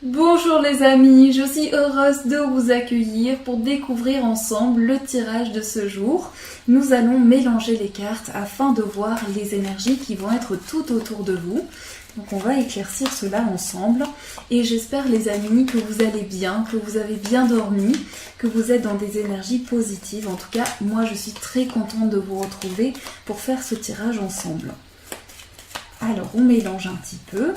Bonjour les amis, je suis heureuse de vous accueillir pour découvrir ensemble le tirage de ce jour. Nous allons mélanger les cartes afin de voir les énergies qui vont être tout autour de vous. Donc on va éclaircir cela ensemble et j'espère les amis que vous allez bien, que vous avez bien dormi, que vous êtes dans des énergies positives. En tout cas, moi je suis très contente de vous retrouver pour faire ce tirage ensemble. Alors on mélange un petit peu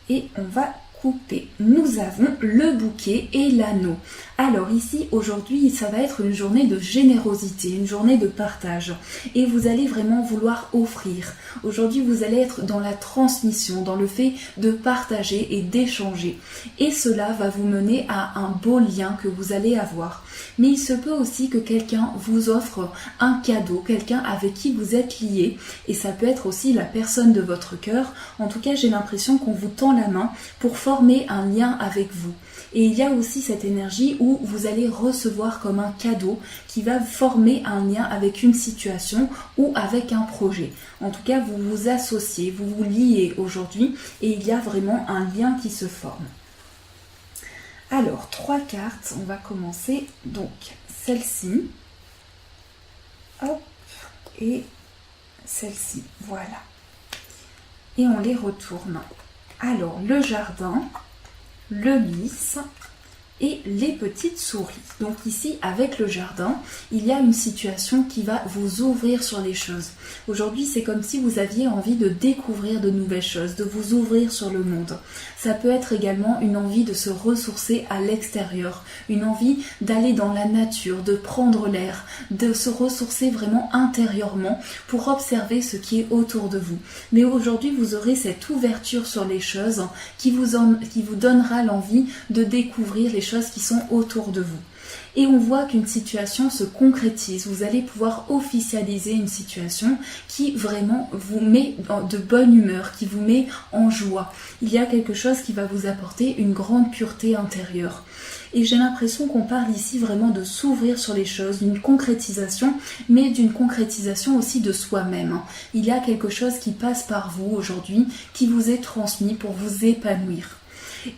et on va couper. Nous avons le bouquet et l'anneau. Alors ici, aujourd'hui, ça va être une journée de générosité, une journée de partage. Et vous allez vraiment vouloir offrir. Aujourd'hui, vous allez être dans la transmission, dans le fait de partager et d'échanger. Et cela va vous mener à un beau lien que vous allez avoir. Mais il se peut aussi que quelqu'un vous offre un cadeau, quelqu'un avec qui vous êtes lié. Et ça peut être aussi la personne de votre cœur. En tout cas, j'ai l'impression qu'on vous tend la main pour former un lien avec vous. Et il y a aussi cette énergie où vous allez recevoir comme un cadeau qui va former un lien avec une situation ou avec un projet. En tout cas, vous vous associez, vous vous liez aujourd'hui et il y a vraiment un lien qui se forme. Alors, 3 cartes, on va commencer. Donc, celle-ci. Hop, et celle-ci. Voilà. Et on les retourne. Alors, le jardin, le lys et les petites souris. Donc ici, avec le jardin, il y a une situation qui va vous ouvrir sur les choses. Aujourd'hui, c'est comme si vous aviez envie de découvrir de nouvelles choses, de vous ouvrir sur le monde. Ça peut être également une envie de se ressourcer à l'extérieur, une envie d'aller dans la nature, de prendre l'air, de se ressourcer vraiment intérieurement pour observer ce qui est autour de vous. Mais aujourd'hui, vous aurez cette ouverture sur les choses qui vous donnera l'envie de découvrir les choses qui sont autour de vous. Et on voit qu'une situation se concrétise. Vous allez pouvoir officialiser une situation qui vraiment vous met de bonne humeur, qui vous met en joie. Il y a quelque chose qui va vous apporter une grande pureté intérieure. Et j'ai l'impression qu'on parle ici vraiment de s'ouvrir sur les choses, d'une concrétisation, mais d'une concrétisation aussi de soi-même. Il y a quelque chose qui passe par vous aujourd'hui, qui vous est transmis pour vous épanouir.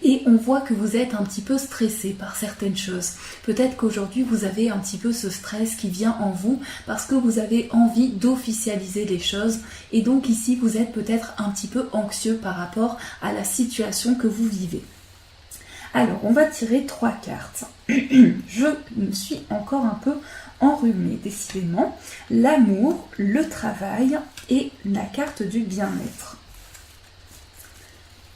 Et on voit que vous êtes un petit peu stressé par certaines choses. Peut-être qu'aujourd'hui vous avez un petit peu ce stress qui vient en vous parce que vous avez envie d'officialiser les choses et donc ici vous êtes peut-être un petit peu anxieux par rapport à la situation que vous vivez. Alors on va tirer 3 cartes. Je me suis encore un peu enrhumée décidément. L'amour, le travail et la carte du bien-être.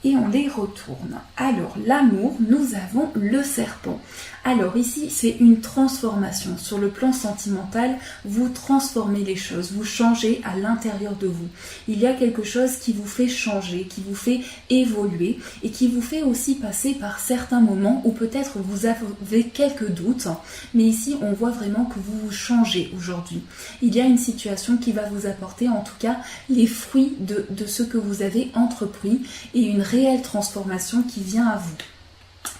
Et on les retourne. Alors, l'amour, nous avons le serpent. Alors ici, c'est une transformation. Sur le plan sentimental, vous transformez les choses, vous changez à l'intérieur de vous. Il y a quelque chose qui vous fait changer, qui vous fait évoluer et qui vous fait aussi passer par certains moments où peut-être vous avez quelques doutes. Mais ici, on voit vraiment que vous vous changez aujourd'hui. Il y a une situation qui va vous apporter en tout cas les fruits de ce que vous avez entrepris et une réelle transformation qui vient à vous.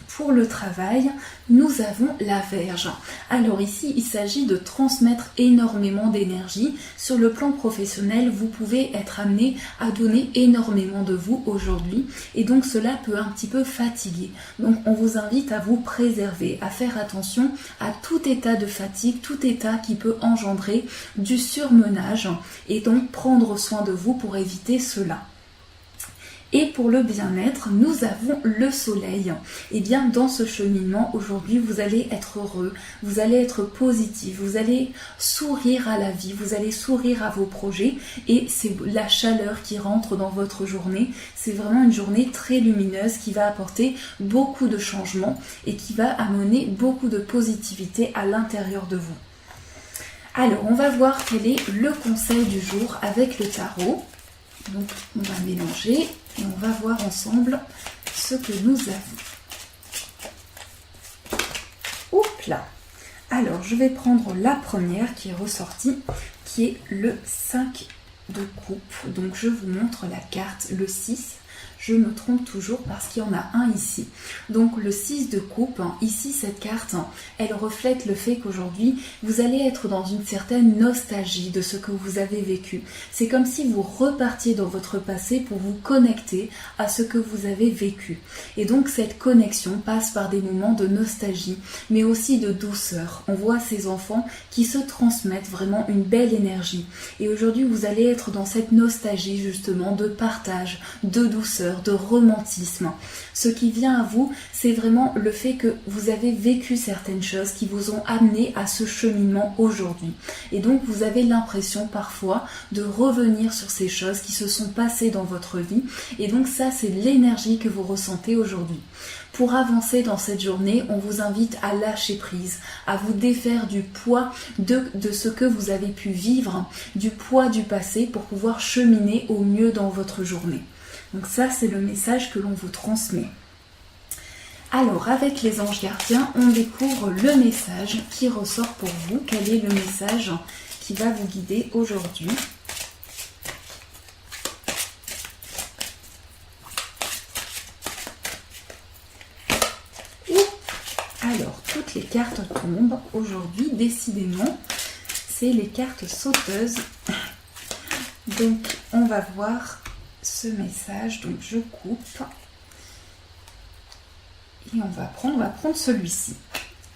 Pour le travail, nous avons la Vierge. Alors ici, il s'agit de transmettre énormément d'énergie. Sur le plan professionnel, vous pouvez être amené à donner énormément de vous aujourd'hui et donc cela peut un petit peu fatiguer. Donc on vous invite à vous préserver, à faire attention à tout état de fatigue, tout état qui peut engendrer du surmenage et donc prendre soin de vous pour éviter cela. Et pour le bien-être, nous avons le soleil. Et bien dans ce cheminement, aujourd'hui, vous allez être heureux, vous allez être positif, vous allez sourire à la vie, vous allez sourire à vos projets et c'est la chaleur qui rentre dans votre journée. C'est vraiment une journée très lumineuse qui va apporter beaucoup de changements et qui va amener beaucoup de positivité à l'intérieur de vous. Alors, on va voir quel est le conseil du jour avec le tarot. Donc, on va mélanger et on va voir ensemble ce que nous avons. Hop là! Alors, je vais prendre la première qui est ressortie, qui est le 5 de coupe. Donc, je vous montre la carte, le 6. je me trompe toujours parce qu'il y en a un ici. Donc le 6 de coupe, ici cette carte, elle reflète le fait qu'aujourd'hui, vous allez être dans une certaine nostalgie de ce que vous avez vécu. C'est comme si vous repartiez dans votre passé pour vous connecter à ce que vous avez vécu. Et donc cette connexion passe par des moments de nostalgie, mais aussi de douceur. On voit ces enfants qui se transmettent vraiment une belle énergie. Et aujourd'hui, vous allez être dans cette nostalgie justement de partage, de douceur, de romantisme. Ce qui vient à vous, c'est vraiment le fait que vous avez vécu certaines choses qui vous ont amené à ce cheminement aujourd'hui. Et donc, vous avez l'impression parfois de revenir sur ces choses qui se sont passées dans votre vie. Et donc ça, c'est l'énergie que vous ressentez aujourd'hui. Pour avancer dans cette journée, on vous invite à lâcher prise, à vous défaire du poids de ce que vous avez pu vivre, du poids du passé pour pouvoir cheminer au mieux dans votre journée. Donc ça, c'est le message que l'on vous transmet. Alors, avec les anges gardiens, on découvre le message qui ressort pour vous. Quel est le message qui va vous guider aujourd'hui ? Alors, toutes les cartes tombent aujourd'hui, décidément, c'est les cartes sauteuses. Donc, on va voir ce message. Donc, je coupe. Et on va prendre celui-ci.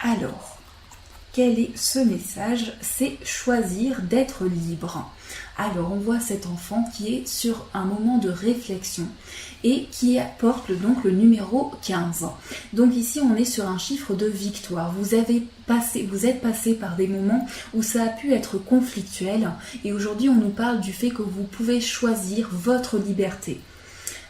Alors, quel est ce message? C'est choisir d'être libre. Alors, on voit cet enfant qui est sur un moment de réflexion et qui porte donc le numéro 15. Donc ici, on est sur un chiffre de victoire. Vous êtes passé par des moments où ça a pu être conflictuel et aujourd'hui, on nous parle du fait que vous pouvez choisir votre liberté.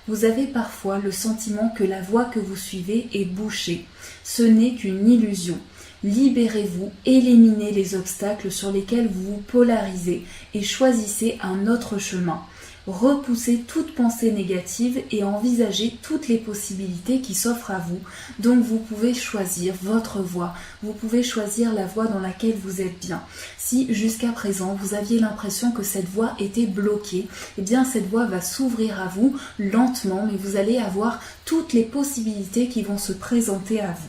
Vous avez parfois le sentiment que la voie que vous suivez est bouchée. Ce n'est qu'une illusion. Libérez-vous, éliminez les obstacles sur lesquels vous vous polarisez et choisissez un autre chemin. Repoussez toute pensée négative et envisagez toutes les possibilités qui s'offrent à vous. Donc vous pouvez choisir votre voie, vous pouvez choisir la voie dans laquelle vous êtes bien. Si jusqu'à présent vous aviez l'impression que cette voie était bloquée, eh bien cette voie va s'ouvrir à vous lentement, mais vous allez avoir toutes les possibilités qui vont se présenter à vous.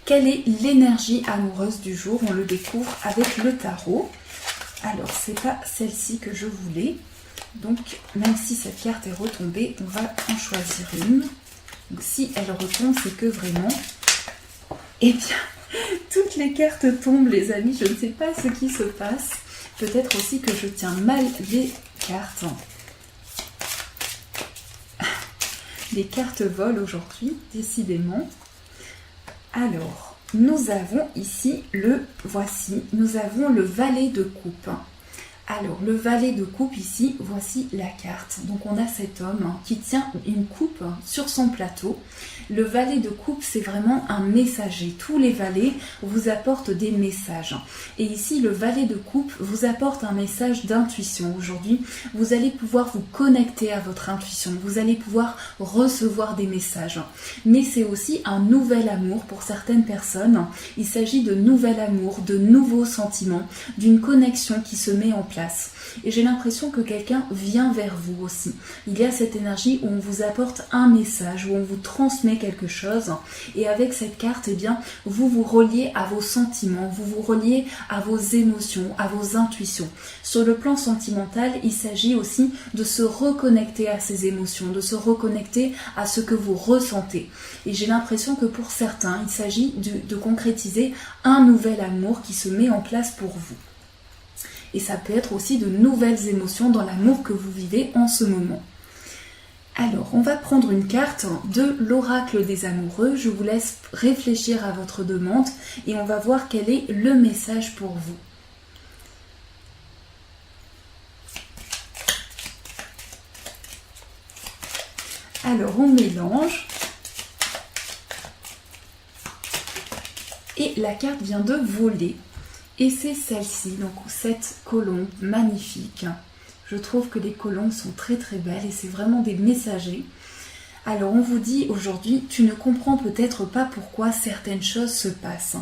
Quelle est l'énergie amoureuse du jour? On le découvre avec le tarot. Alors, c'est pas celle-ci que je voulais. Donc, même si cette carte est retombée, on va en choisir une. Donc, si elle retombe, c'est que vraiment... Eh bien, toutes les cartes tombent, les amis. Je ne sais pas ce qui se passe. Peut-être aussi que je tiens mal les cartes. Les cartes volent aujourd'hui, décidément. Alors, nous avons ici nous avons le valet de coupe. Alors, le valet de coupe ici, voici la carte. Donc, on a cet homme qui tient une coupe sur son plateau. Le valet de coupe, c'est vraiment un messager. Tous les valets vous apportent des messages. Et ici, le valet de coupe vous apporte un message d'intuition. Aujourd'hui, vous allez pouvoir vous connecter à votre intuition. Vous allez pouvoir recevoir des messages. Mais c'est aussi un nouvel amour pour certaines personnes. Il s'agit de nouvel amour, de nouveaux sentiments, d'une connexion qui se met en place. Et j'ai l'impression que quelqu'un vient vers vous aussi. Il y a cette énergie où on vous apporte un message, où on vous transmet quelque chose. Et avec cette carte, eh bien, vous vous reliez à vos sentiments, vous vous reliez à vos émotions, à vos intuitions. Sur le plan sentimental, il s'agit aussi de se reconnecter à ces émotions, de se reconnecter à ce que vous ressentez. Et j'ai l'impression que pour certains, il s'agit de concrétiser un nouvel amour qui se met en place pour vous. Et ça peut être aussi de nouvelles émotions dans l'amour que vous vivez en ce moment. Alors, on va prendre une carte de l'oracle des amoureux. Je vous laisse réfléchir à votre demande et on va voir quel est le message pour vous. Alors, on mélange. Et la carte vient de voler. Et c'est celle-ci, donc cette colombe magnifique. Je trouve que les colombes sont très très belles et c'est vraiment des messagers. Alors on vous dit aujourd'hui, tu ne comprends peut-être pas pourquoi certaines choses se passent,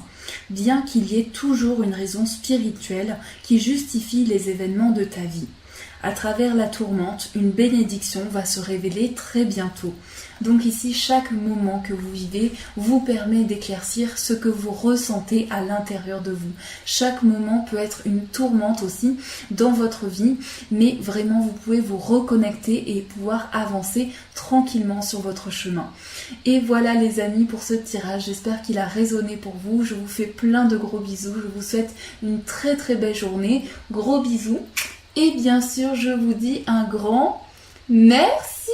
bien qu'il y ait toujours une raison spirituelle qui justifie les événements de ta vie. à travers la tourmente, une bénédiction va se révéler très bientôt. Donc ici, chaque moment que vous vivez vous permet d'éclaircir ce que vous ressentez à l'intérieur de vous. Chaque moment peut être une tourmente aussi dans votre vie, mais vraiment vous pouvez vous reconnecter et pouvoir avancer tranquillement sur votre chemin. Et voilà les amis pour ce tirage, j'espère qu'il a résonné pour vous. Je vous fais plein de gros bisous, je vous souhaite une très très belle journée. Gros bisous et bien sûr je vous dis un grand merci.